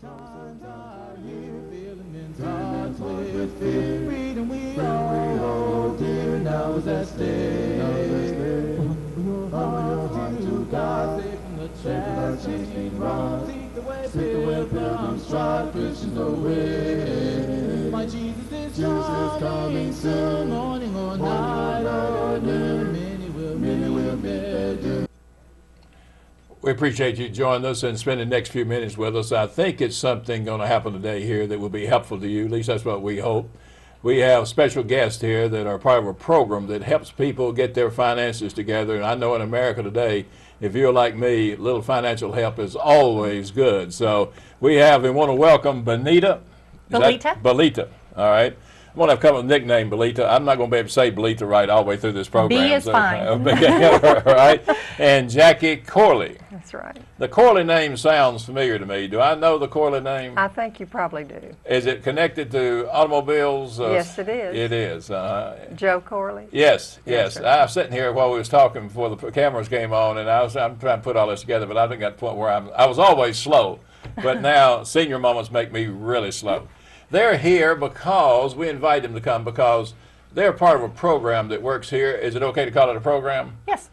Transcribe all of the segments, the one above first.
Times are here, filling men's hearts with fear. Freedom we all hold dear, now is at stake. Heart to God, safe from the traps, chasing wrong. Seek the way, pilgrims trod, Christians away. My Jesus is coming soon, morning or night or noon. Many will meet their doom. We appreciate you joining us and spending the next few minutes with us. I think it's something going to happen today here that will be helpful to you. At least that's what we hope. We have special guests here that are part of a program that helps people get their finances together. And I know in America today, if you're like me, a little financial help is always good. So we want to welcome Benita. Belita. All right. I'm going to have come up with a nickname, Belita. I'm not going to be able to say Belita right all the way through this program. B is fine. All right. And Jackie Corley. That's right. The Corley name sounds familiar to me. Do I know the Corley name? I think you probably do. Is it connected to automobiles? Yes, it is. It is. Joe Corley? Yes. Yes, I was sitting here while we was talking before the cameras came on, and I'm trying to put all this together, but I think at the point where I was always slow, but now senior moments make me really slow. They're here because we invite them to come because they're part of a program that works here. Is it okay to call it a program? Yes.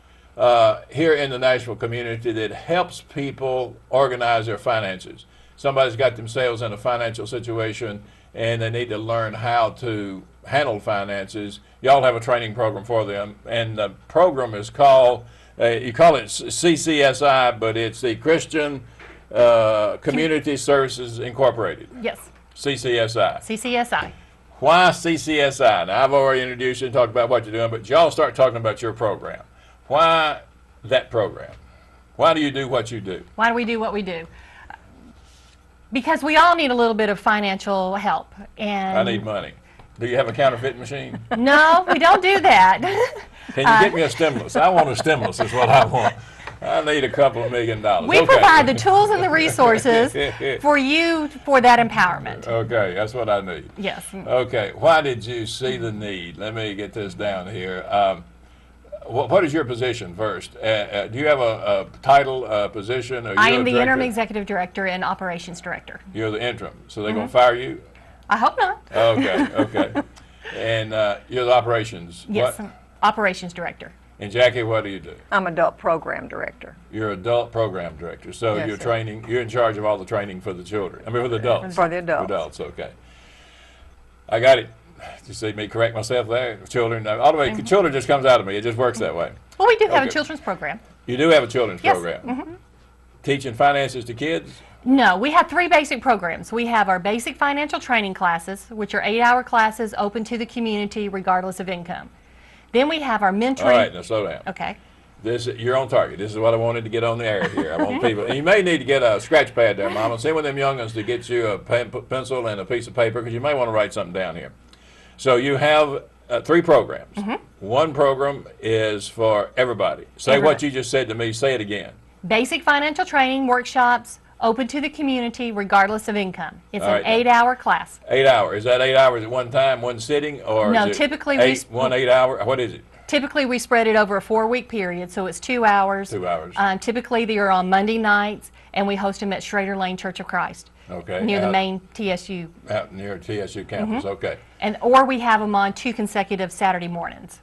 Here in the Nashville community that helps people organize their finances. Somebody's got themselves in a financial situation and they need to learn how to handle finances. Y'all have a training program for them, and the program is called, you call it CCSI, but it's the Christian Community Services Incorporated. Yes. CCSI. CCSI. Why CCSI? Now, I've already introduced you and talked about what you're doing, but y'all start talking about your program. Why that program? Why do you do what you do? Why do we do what we do? Because we all need a little bit of financial help. And I need money. Do you have a counterfeit machine? No, we don't do that. Can you get me a stimulus? I want a stimulus is what I want. I need a couple of $1 million. We provide the tools and the resources for you for that empowerment. Okay, that's what I need. Yes. Okay, why did you see the need? Let me get this down here. What is your position first? Do you have a title, position? I am the interim executive director and operations director. You're the interim, so they're going to fire you? I hope not. Okay. And you're the operations. Yes, operations director. And Jackie, what do you do? I'm adult program director. You're adult program director. So Yes, you're sir. training, you're in charge of all the training for the children. I mean, for the adults. For the adults. Adults, okay. I got it. You see me correct myself there? Children, all the way, children just comes out of me. It just works that way. Well, we do have Okay. a children's program. You do have a children's Yes. program. Teaching finances to kids? No, we have 3 basic programs. We have our basic financial training classes, which are 8-hour classes open to the community regardless of income. Then we have our mentoring. All right, now slow down. Okay. You're on target. This is what I wanted to get on the air here. I want people, and you may need to get a scratch pad there, Mama. Send one of them young ones to get you a pencil and a piece of paper because you may want to write something down here. So you have 3 programs. One program is for everybody. Say what you just said to me. Say it again. Basic financial training workshops open to the community regardless of income. It's All an right. 8-hour class. 8 hours. Is that 8 hours at one time, one sitting, or No, is it typically 8 hour? What is it? Typically we spread it over a 4-week period, so it's 2 hours. 2 hours. Typically they are on Monday nights, and we host them at Schrader Lane Church of Christ. Okay. Near the main TSU. Out near TSU campus. Okay. Or we have them on 2 consecutive Saturday mornings.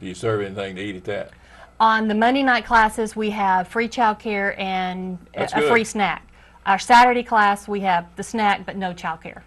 Do you serve anything to eat at that? On the Monday night classes, we have free child care and That's a good. free snack. Our Saturday class, we have the snack but no child care.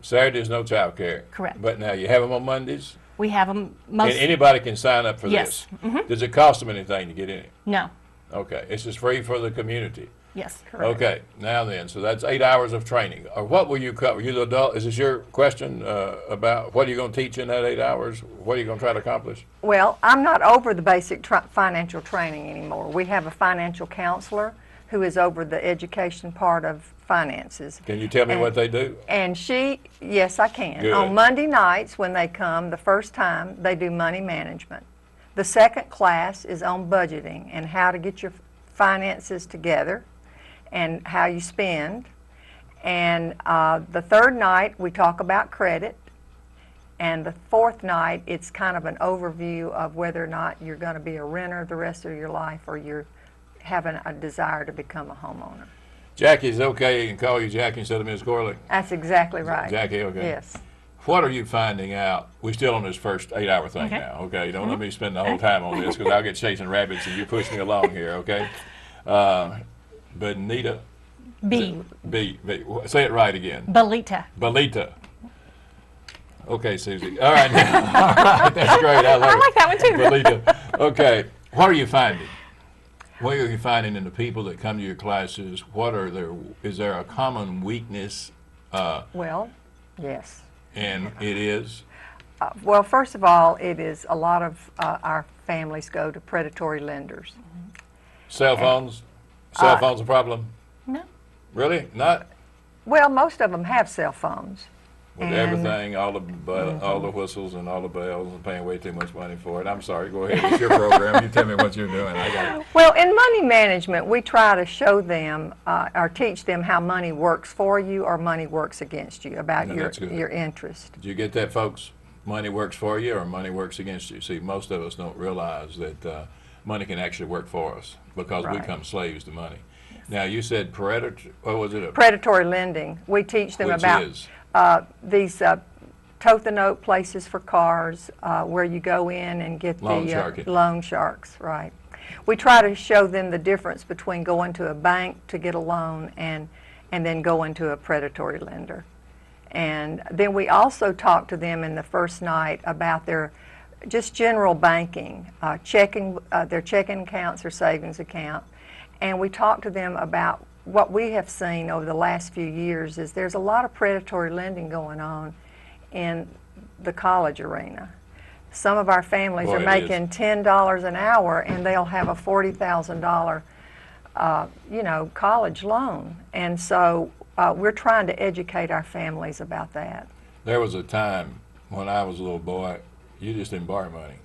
Saturdays, no child care. Correct. But now you have them on Mondays? We have them And most. anybody can sign up for Yes. this? Does it cost them anything to get in it? No. Okay. It's just free for the community. Yes. Okay. Now then, so that's 8 hours of training. Or what will you cover? You the adult? Is this your question about what are you going to teach in that 8 hours? What are you going to try to accomplish? Well, I'm not over the basic financial training anymore. We have a financial counselor who is over the education part of finances. Can you tell me what they do? And yes, I can. Good. On Monday nights when they come, the first time, they do money management. The second class is on budgeting and how to get your finances together and how you spend. And the third night, we talk about credit. And the fourth night, it's kind of an overview of whether or not you're going to be a renter the rest of your life or you're having a desire to become a homeowner. Jackie's okay and call you Jackie instead of Ms. Corley? That's exactly right. Jackie, okay. Yes. What are you finding out? We're still on this first 8-hour thing Okay. now, okay? Don't let me spend the whole time on this because I'll get chasing rabbits and you push me along here, okay? Benita. B. B. Say it right again. Belita. Belita. Okay, Susie. All right, now. All right, that's great. I love I like that one too. Belita. Okay, what are you finding? What are you finding in the people that come to your classes? Is there a common weakness? Well, yes. And it is? Well, first of all, it is a lot of our families go to predatory lenders. Cell phones? Cell phones a problem? No. Really? Not? Well, most of them have cell phones. With everything, all the whistles and all the bells and paying way too much money for it. I'm sorry, go ahead. It's your program. You tell me what you're doing. I got it. Well, in money management, we try to show them or teach them how money works for you or money works against you, about your interest. Did you get that, folks? Money works for you or money works against you. See, most of us don't realize that money can actually work for us because we become slaves to money. Now, you said what was it? Predatory lending. We teach them about these tote the note places for cars where you go in and get the loan sharks, right. We try to show them the difference between going to a bank to get a loan and then going to a predatory lender. And then we also talk to them in the first night about their just general banking, their checking accounts or savings account. And we talk to them about what we have seen over the last few years is there's a lot of predatory lending going on in the college arena. Some of our families are making $10 an hour and they'll have a $40,000 college loan. And so we're trying to educate our families about that. There was a time when I was a little boy, you just didn't borrow money.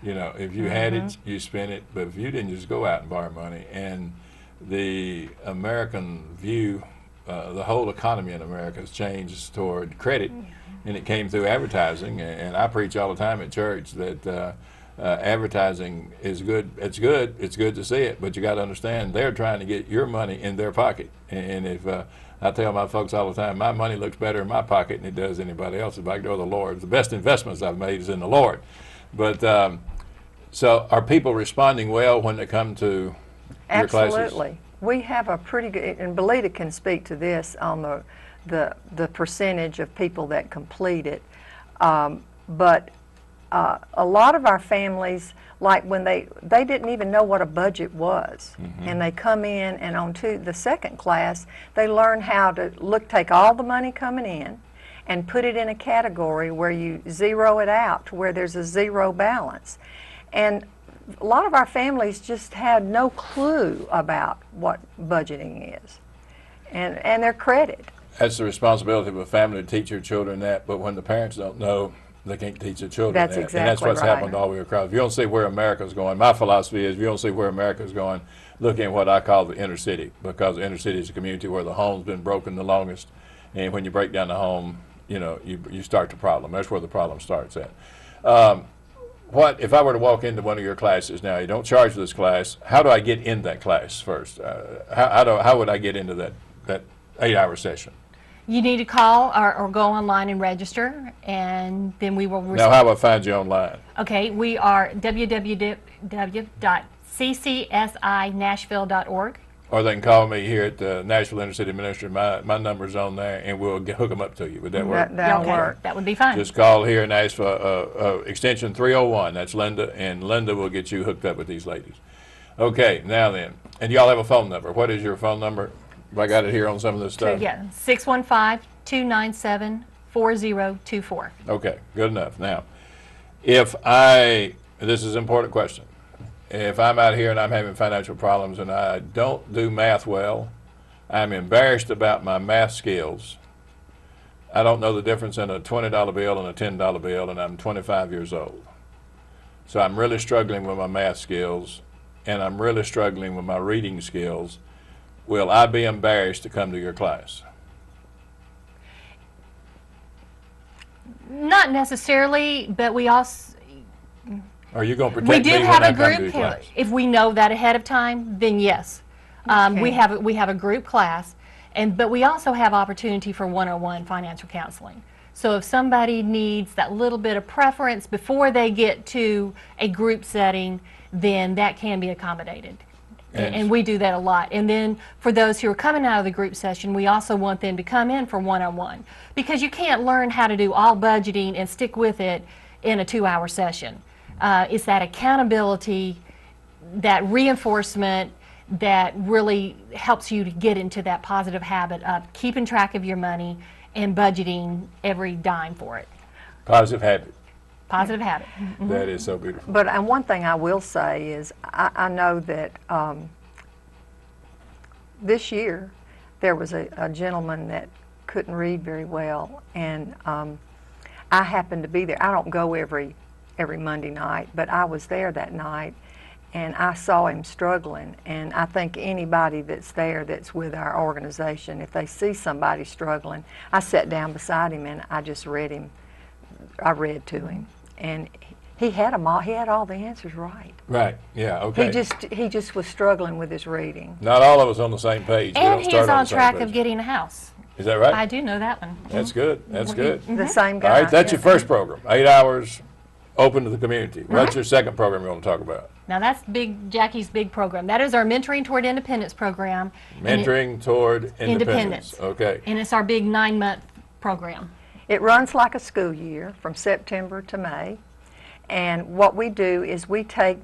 You know, if you had it, you spent it, but if you didn't, just go out and borrow money. And the American view, the whole economy in America has changed toward credit, and it came through advertising. And I preach all the time at church that advertising is good. It's good. It's good to see it, but you got to understand they're trying to get your money in their pocket. And if I tell my folks all the time, my money looks better in my pocket than it does anybody else if I go to the Lord. The best investments I've made is in the Lord. But so are people responding well when they come to your classes? Absolutely. We have a pretty good, and Belita can speak to this on the percentage of people that complete it. But a lot of our families, like when they didn't even know what a budget was, and they come in and on to the second class, they learn how to take all the money coming in and put it in a category where you zero it out to where there's a zero balance. And a lot of our families just had no clue about what budgeting is and their credit. That's the responsibility of a family to teach your children that, but when the parents don't know, they can't teach their children That's that. exactly and that's what's right. happened all the way across. If you don't see where America's going, my philosophy is if you don't see where America's going, look at what I call the inner city, because the inner city is a community where the home's been broken the longest, and when you break down the home, you know, you start the problem. That's where the problem starts at. What if I were to walk into one of your classes now? You don't charge for this class. How do I get in that class first? How would I get into that 8-hour session? You need to call or go online and register, and then we will. Now, how do I find you online? Okay, we are www.ccsinashville.org. Or they can call me here at the Nashville Inner City Ministry. My number's on there, and we'll hook them up to you. Would that work? That'll work. That would be fine. Just call here and ask for extension 301. That's Linda, and Linda will get you hooked up with these ladies. Okay, now then. And y'all have a phone number. What is your phone number? I got it here on some of this stuff. Yeah, 615-297-4024. Okay, good enough. Now, this is an important question. If I'm out here and I'm having financial problems and I don't do math well, I'm embarrassed about my math skills. I don't know the difference in a $20 bill and a $10 bill, and I'm 25 years old. So I'm really struggling with my math skills, and I'm really struggling with my reading skills. Will I be embarrassed to come to your class? Not necessarily, but we also. Are you going to We protect do me have when I a come to your group. class? If we know that ahead of time, then yes. We have a group class, but we also have opportunity for one-on-one financial counseling. So if somebody needs that little bit of preference before they get to a group setting, then that can be accommodated. And we do that a lot. And then for those who are coming out of the group session, we also want them to come in for one-on-one, because you can't learn how to do all budgeting and stick with it in a 2-hour session. It's that accountability, that reinforcement that really helps you to get into that positive habit of keeping track of your money and budgeting every dime for it. Positive habit. Positive habit. That is so beautiful. But one thing I will say is I know that this year there was a gentleman that couldn't read very well, and I happened to be there. I don't go every Monday night, but I was there that night, and I saw him struggling. And I think anybody that's there that's with our organization, if they see somebody struggling, I sat down beside him and I just read to him, and he had them all. He had all the answers right. Right. Yeah. Okay. He just was struggling with his reading. Not all of us on the same page. And he is on track of getting a house. Is that right? I do know that one. That's good. That's good. The same guy. All right. That's your first program. 8 hours, open to the community. What's your second program you want to talk about? Now that's Jackie's big program. That is our Mentoring Toward Independence program. Mentoring Toward Independence. Okay. And it's our big 9-month program. It runs like a school year from September to May. And what we do is we take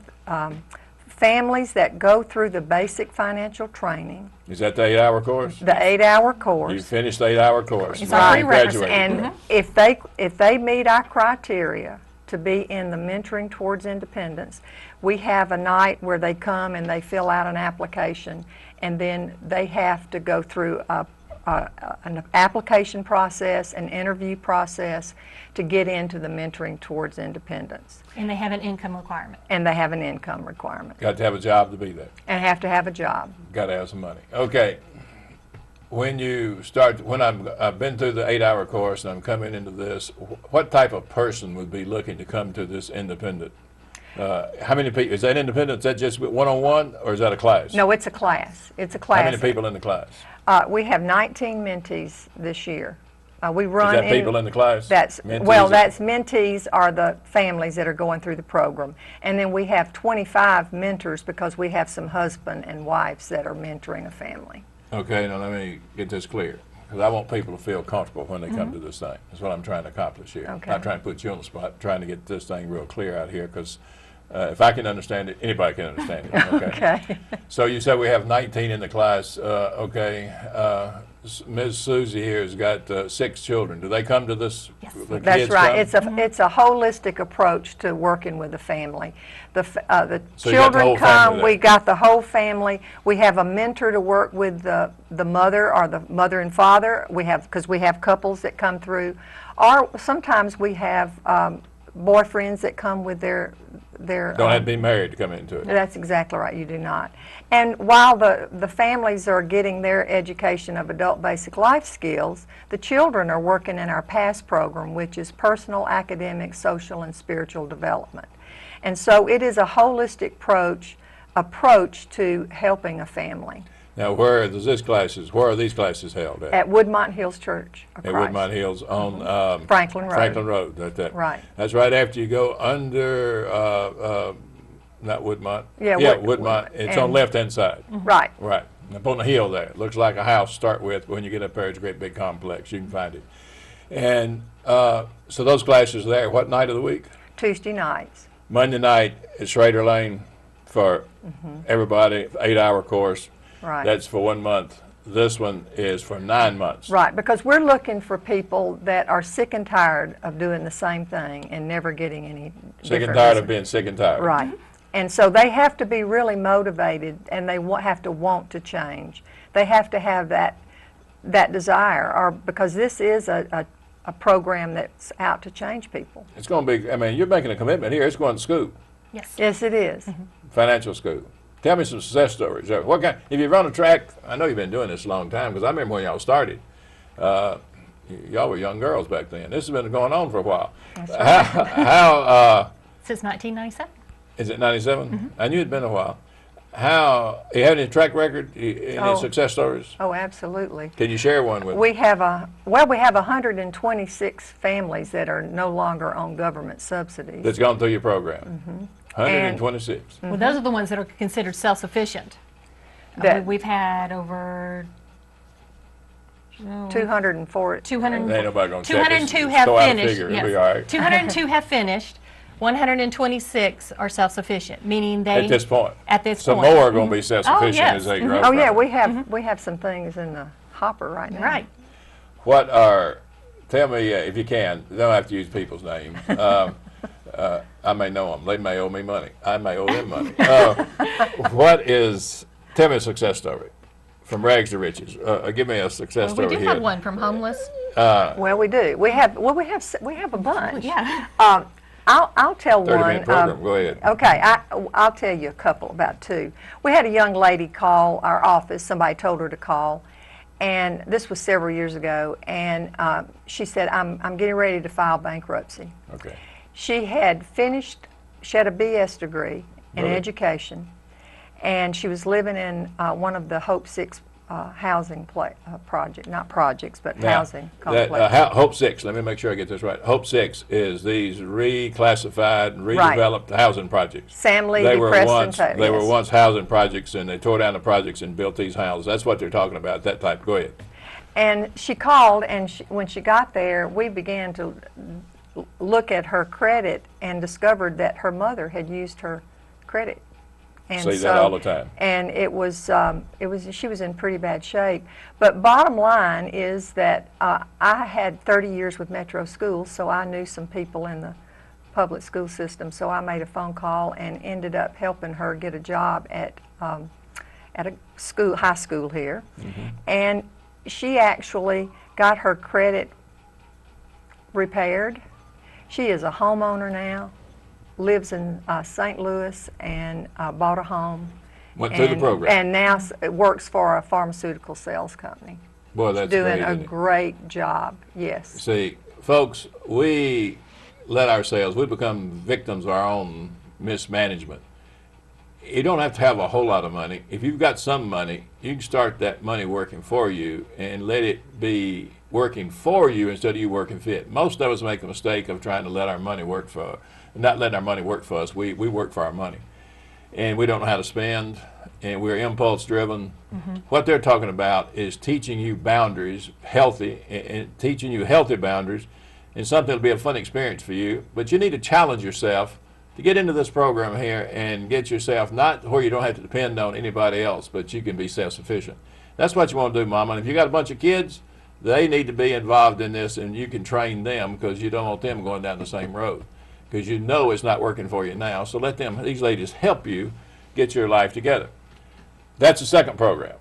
families that go through the basic financial training. Is that the 8-hour course? The 8-hour course. You finished the 8-hour course. It's already graduated. And if they meet our criteria to be in the Mentoring Towards Independence, we have a night where they come and they fill out an application, and then they have to go through an application process, an interview process to get into the Mentoring Towards Independence. And they have an income requirement. And they have an income requirement. Got to have a job to be there. And have to have a job. Got to have some money. Okay. When you start, I've been through the 8-hour course and I'm coming into this, what type of person would be looking to come to this independent? How many people, is that independent, is that just one-on-one, or is that a class? No, it's a class. It's a class. How many people in the class? We have 19 mentees this year. We run is that people in the class? That's mentees are the families that are going through the program. And then we have 25 mentors because we have some husband and wives that are mentoring a family. Okay, now let me get this clear, because I want people to feel comfortable when they come to this thing. That's what I'm trying to accomplish here. Okay. Not trying to put you on the spot, trying to get this thing real clear out here, because if I can understand it, anybody can understand it. Okay. Okay. So you said we have 19 in the class. Ms. Susie here has got 6 children. Do they come to this? Yes. That's right. It's a holistic approach to working with a family. The So you got the children whole come. family We there. got the whole family. We have a mentor to work with the mother or the mother and father. Because we have couples that come through, or sometimes we have boyfriends that come with their Don't have to be married to come into it. That's exactly right. You do not. And while the families are getting their education of adult basic life skills, the children are working in our PASS program, which is personal, academic, social, and spiritual development. And so it is a holistic approach to helping a family. Now, where are these classes held at? At Woodmont Hills Church of At Christ. Woodmont Hills on Franklin Road. Franklin Road. Right. That's right after you go under, not Woodmont. Yeah, Woodmont. It's on and- left-hand side. Right. Right. Up on the hill there. It looks like a house to start with. When you get up there, it's a great big complex. You can find it. And so those classes are there. What night of the week? Tuesday nights. Monday night at Schrader Lane for everybody, 8-hour course. Right. That's for 1 month. This one is for 9 months. Right, because we're looking for people that are sick and tired of doing the same thing and never getting any Sick and different tired of results. being sick and tired. Right. And so they have to be really motivated, and they have to want to change. They have to have that desire, or because this is a program that's out to change people. It's going to be, I mean, you're making a commitment here. It's going to school, Yes. Yes, it is. financial school. Tell me some success stories. What kind, if you run a track, I know you've been doing this a long time, because I remember when y'all started. Y'all were young girls back then. This has been going on for a while. That's right. How Since 1997. is it 97? I knew it'd been a while. How you have any track record, any success stories? Oh, absolutely. Can you share one with me? We have 126 families that are no longer on government subsidies. That's gone through your program. 126. Well, those are the ones that are considered self-sufficient. We've had over 204. 200. Ain't nobody gonna check 202 us. have Throw out a finished. figure, Yes. it'll be all right. 202 have finished. 126 are self-sufficient, meaning they At this point. At this So point. more are going to be self-sufficient yes. as they grow. Oh yeah, from it. we have some things in the hopper right now. Right. What are? Tell me if you can. You don't have to use people's names. I may know them. They may owe me money. I may owe them money. What is? Tell me a success story, from rags to riches. Give me a success We story do here. have one from homeless. Well, we do. We have a bunch. Yeah. I'll tell 30-minute one. program. Go ahead. Okay, I'll tell you a couple, about two. We had a young lady call our office. Somebody told her to call, and this was several years ago. And she said, "I'm getting ready to file bankruptcy." Okay. She had finished. She had a BS degree in Really? education, and she was living in one of the Hope 6 housing project, not projects, but housing complexes. Hope 6, let me make sure I get this right. Hope 6 is these reclassified, redeveloped housing projects. Sam Lee, They were Preston, were once housing projects, and they tore down the projects and built these houses. That's what they're talking about, that type. Go ahead. And she called, and when she got there, we began to look at her credit and discovered that her mother had used her credit. And See that all the time. And she was in pretty bad shape. But bottom line is that I had 30 years with Metro Schools, so I knew some people in the public school system. So I made a phone call and ended up helping her get a job at a high school here. And she actually got her credit repaired. She is a homeowner now. Lives in St. Louis and bought a home. Went through the program. And now works for a pharmaceutical sales company. Boy, that's doing great, a isn't it? great job, yes. See, folks, we become victims of our own mismanagement. You don't have to have a whole lot of money. If you've got some money, you can start that money working for you and let it be working for you instead of you working for it. Most of us make a mistake of trying to let our money work for us. Not letting our money work for us. We work for our money. And we don't know how to spend, and we're impulse driven. What they're talking about is teaching you boundaries, teaching you healthy boundaries, and something that'll be a fun experience for you. But you need to challenge yourself to get into this program here and get yourself not where you don't have to depend on anybody else, but you can be self-sufficient. That's what you want to do, Mama. And if you got a bunch of kids, they need to be involved in this, and you can train them because you don't want them going down the same road, because you know it's not working for you now. So let these ladies help you get your life together. That's the second program.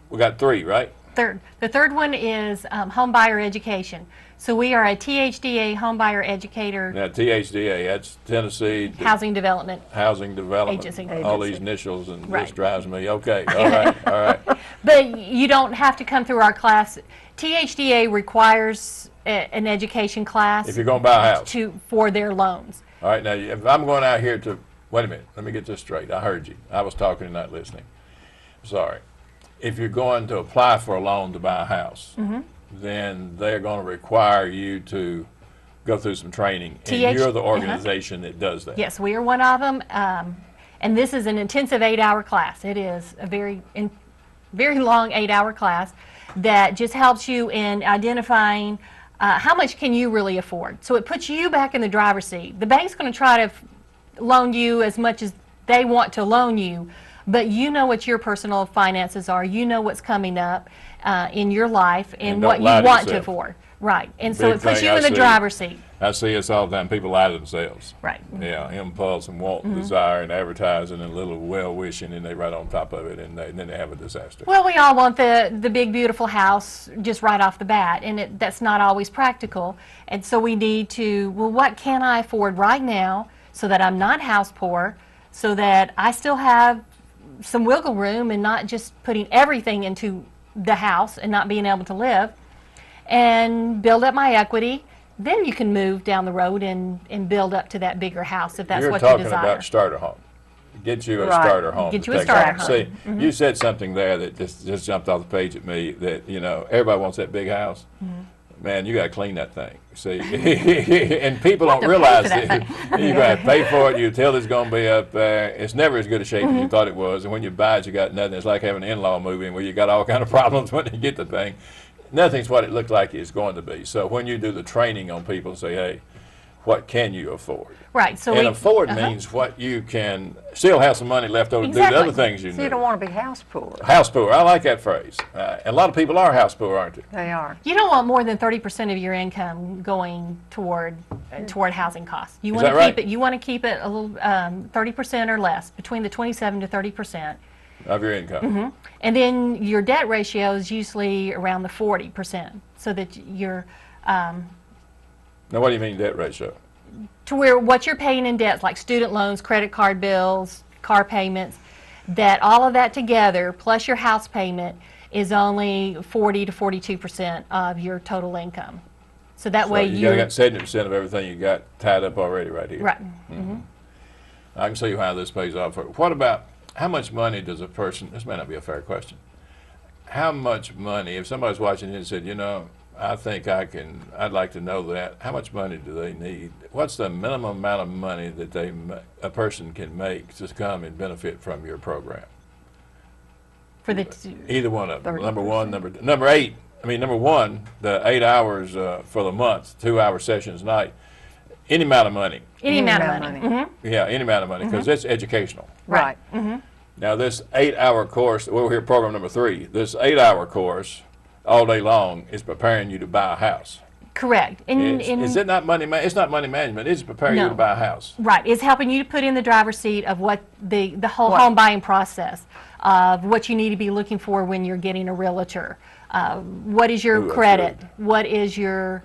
We got 3, right? The third one is home buyer education. So we are a THDA home buyer educator. Now, THDA, that's Tennessee Housing Development Agency. All these initials, and Right. this drives me. Okay, all right, all right. But you don't have to come through our class. THDA requires an education class If you're going to buy a house. for their loans. All right, now, if I'm going out here to, wait a minute, let me get this straight. I heard you. I was talking and not listening. Sorry. If you're going to apply for a loan to buy a house, then they're going to require you to go through some training, and you're the organization that does that. Yes, we are one of them, and this is an intensive 8-hour class. It is a very long 8-hour class that just helps you in identifying how much can you really afford. So it puts you back in the driver's seat. The bank's going to try to loan you as much as they want to loan you, but you know what your personal finances are. You know what's coming up in your life and what you want to afford. Right. And so it puts you in the driver's seat. I see this all the time. People lie to themselves. Right. Yeah, impulse and want and desire and advertising and a little well-wishing, and they right on top of it, and then they have a disaster. Well, we all want the big, beautiful house just right off the bat, and that's not always practical. And so we need to, well, what can I afford right now so that I'm not house poor, so that I still have some wiggle room and not just putting everything into the house and not being able to live, and build up my equity. Then you can move down the road and build up to that bigger house if that's what you desire. You're talking about starter home. get you a Right. starter home. Get to you a take starter home. home. See, you said something there that just jumped off the page at me, that, you know, everybody wants that big house. Man, you got to clean that thing. See, and people don't to pay realize for that that you got to pay for it. You tell it's going to be up there. It's never as good a shape as you thought it was. And when you buy it, you got nothing. It's like having an in-law moving where you got all kind of problems when you get the thing. Nothing's what it looked like it's going to be. So when you do the training on people, say, hey, what can you afford? Right. So And afford means what you can still have some money left over to do the Exactly. other things you So need. you don't want to be house poor. House poor. I like that phrase. And a lot of people are house poor, aren't they? They are. you don't want more than 30% of your income going toward housing costs. You Is want that to right? keep it. You want to keep it a little 30% or less, between the 27 to 30%. Of your income. And then your debt ratio is usually around the 40%, so that you're Now, what do you mean debt ratio? to where what you're paying in debts, like student loans, credit card bills, car payments, that all of that together, plus your house payment, is only 40 to 42% of your total income. So that way you got 70% of everything you got tied up already right here. right. I can see how this pays off. What about, how much money does a person, this may not be a fair question, how much money, if somebody's watching it and said, you know, I think I'd like to know that, how much money do they need? What's the minimum amount of money that a person can make to come and benefit from your program? For the Either one of them. 30%. Number one, number one, the 8 hours for the month, 2-hour sessions a night, any amount of money. any amount of money. Yeah, any amount of money, because it's educational. Right. Now, this 8-hour course, we're here program number 3, this 8-hour course all day long is preparing you to buy a house. Correct. Is it not money? It's not money management. It's preparing you No. to buy a house. Right. It's helping you to put in the driver's seat of what the whole home buying process, of what you need to be looking for when you're getting a realtor. What is your Ooh, that's credit? good. What is your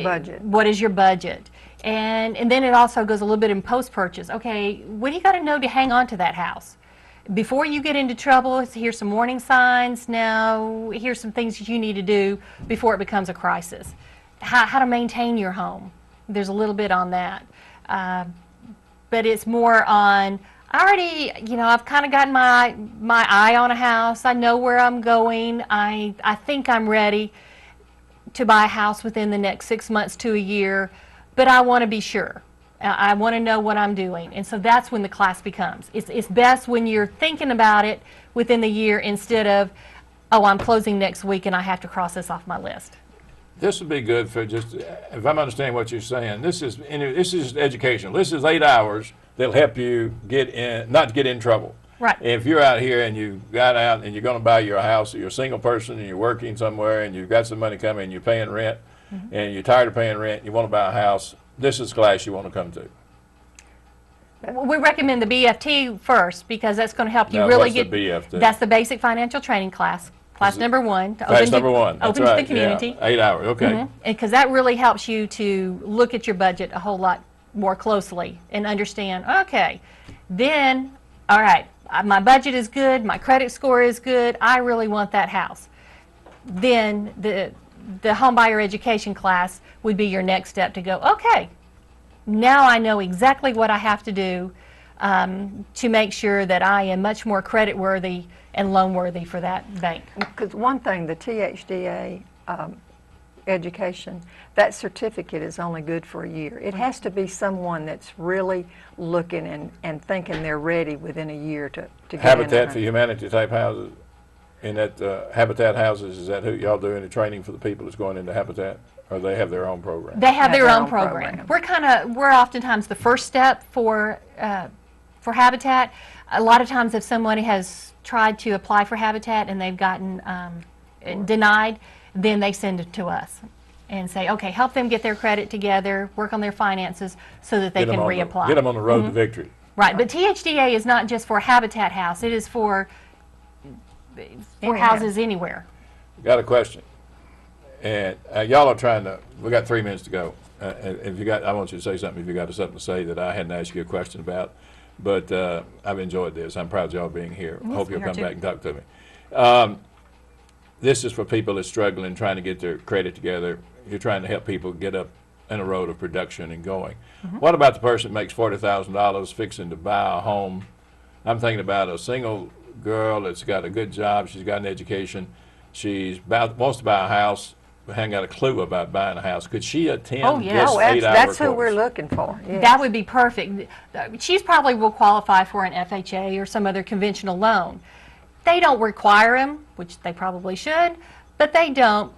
Budget. What is your budget? And then it also goes a little bit in post-purchase. Okay, what do you got to know to hang on to that house? Before you get into trouble, here's some warning signs. Now, here's some things that you need to do before it becomes a crisis. How to maintain your home. There's a little bit on that. But it's more on, I already, I've kind of gotten my eye on a house. I know where I'm going. I think I'm ready to buy a house within the next 6 months to a year, but I want to be sure. I want to know what I'm doing. And so that's when the class becomes. It's best when you're thinking about it within the year instead of, oh, I'm closing next week and I have to cross this off my list. This would be good for just, if I'm understanding what you're saying, this is educational. This is 8 hours that'll help you not get in trouble. Right. If you're out here and you got out and you're going to buy your house, or you're a single person and you're working somewhere and you've got some money coming and you're paying rent and you're tired of paying rent, you want to buy a house, this is the class you want to come to. We recommend the BFT first because that's going to help you Now, really what's the get. BFT? That's the basic financial training class. Class number 1. Class number 1. That's Open right. to the community. Yeah. 8 hours. Okay. Because that really helps you to look at your budget a whole lot more closely and understand, okay, then, all right, my budget is good, my credit score is good, I really want that house. Then the home buyer education class would be your next step to go, okay, now I know exactly what I have to do to make sure that I am much more credit worthy and loan worthy for that bank. Because one thing, the THDA education, that certificate is only good for a year. It has to be someone that's really looking and thinking they're ready within a year to get Habitat in for Humanity type houses. In that Habitat houses, is that who y'all do any training for the people that's going into Habitat? Or they have their own program? They have their own program. We're oftentimes the first step for Habitat. A lot of times if somebody has tried to apply for Habitat and they've gotten denied, then they send it to us and say, okay, help them get their credit together, work on their finances so that they can reapply. Get them on the road to victory. Right, but THDA is not just for a Habitat house, it is for houses anywhere. Got a question. And y'all are trying to, we got 3 minutes to go. If you got, I want you to say something if you got something to say that I hadn't asked you a question about. But I've enjoyed this. I'm proud of y'all being here. Hope you'll come back and talk to me. This is for people that's struggling, trying to get their credit together. You're trying to help people get up in a road of production and going. What about the person that makes $40,000 fixing to buy a home? I'm thinking about a single girl that's got a good job, she's got an education, wants to buy a house, but hasn't got a clue about buying a house. Could she attend Oh, yeah. this Oh, 8-hour That's who course? we're looking for. Yes. That would be perfect. She's probably will qualify for an FHA or some other conventional loan. They don't require them, which they probably should, but they don't.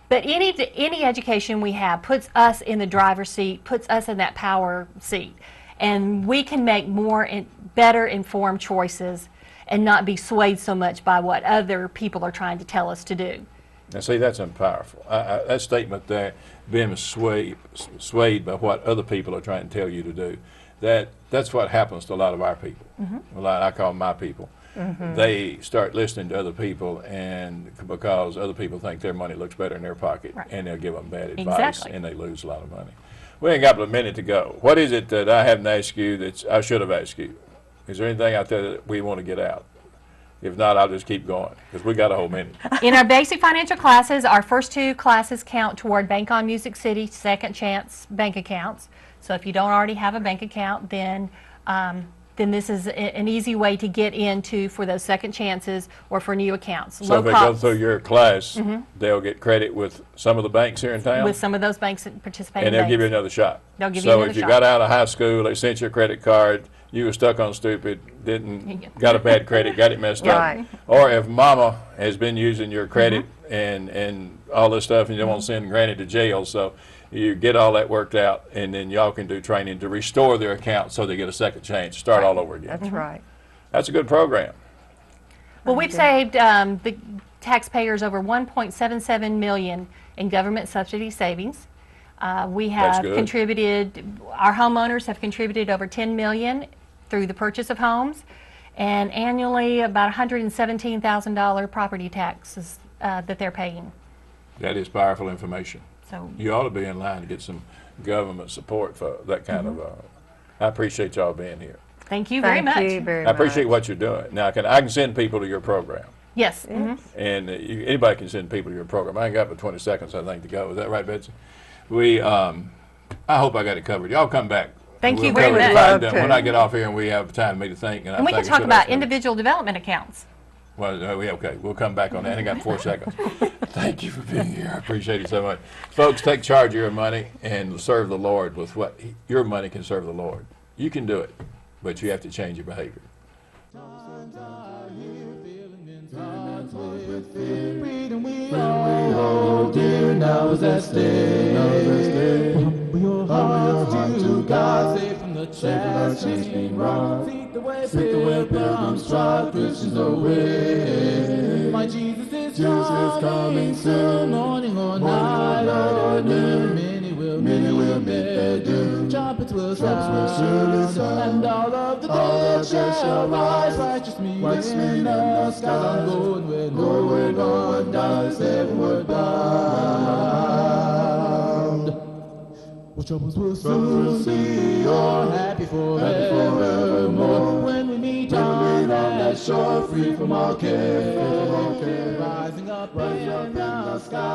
But any education we have puts us in the driver's seat, puts us in that power seat, and we can make better informed choices and not be swayed so much by what other people are trying to tell us to do. Now, see, that's powerful. That statement there, being swayed by what other people are trying to tell you to do, that's what happens to a lot of our people. A lot, I call them my people. They start listening to other people, and because other people think their money looks better in their pocket, and they'll give them bad advice, and they lose a lot of money. We ain't got but a minute to go. What is it that I haven't asked you that I should have asked you? Is there anything out there that we want to get out? If not, I'll just keep going, because we got a whole minute. In our basic financial classes, our first 2 classes count toward Bank on Music City Second Chance bank accounts. So if you don't already have a bank account, then this is an easy way to get into for those second chances or for new accounts. So if they go through your class, they'll get credit with some of the banks here in town? With some of those banks that participate. And they'll give you another shot. They'll give you another shot. So if you shot. got out of high school, they sent you a credit card, you were stuck on stupid, got a bad credit, got it messed up. Or if mama has been using your credit and all this stuff, and you don't want to send granny to jail, so you get all that worked out, and then y'all can do training to restore their account so they get a second chance, start all over again. That's right. That's a good program. Well, we've saved the taxpayers over $1.77 million in government subsidy savings. We have contributed, our homeowners have contributed over $10 million through the purchase of homes, and annually about $117,000 property taxes that they're paying. That is powerful information. So you ought to be in line to get some government support for that kind of. I appreciate y'all being here. Thank you very much. Thank you very much. I appreciate what you're doing. Now, I can send people to your program. Yes. And anybody can send people to your program. I ain't got but 20 seconds, I think, to go. Is that right, Betsy? I hope I got it covered. Y'all come back. Thank you We'll very cover it much. when I get off here and we have time for me to think. And we can talk about individual development accounts. Well, okay, we'll come back on that. I got 4 seconds. Thank you for being here. I appreciate it so much. Folks, take charge of your money and serve the Lord with what your money can serve the Lord. You can do it, but you have to change your behavior. Freedom we all hold dear, now is at stake. Humble your heart to God, save from the chastening rod. Seek the way pilgrims trod, Christians away. My Jesus is coming soon, morning or night or noon. Many will meet their doom. Trumpets will sound, and all of the dead shall rise. Righteous me in the skies. I'm going where no one dies, heavenward bound. Well, troubles will soon be o'er, happy forevermore. When we meet on that shore, free from all care, rising up in the sky.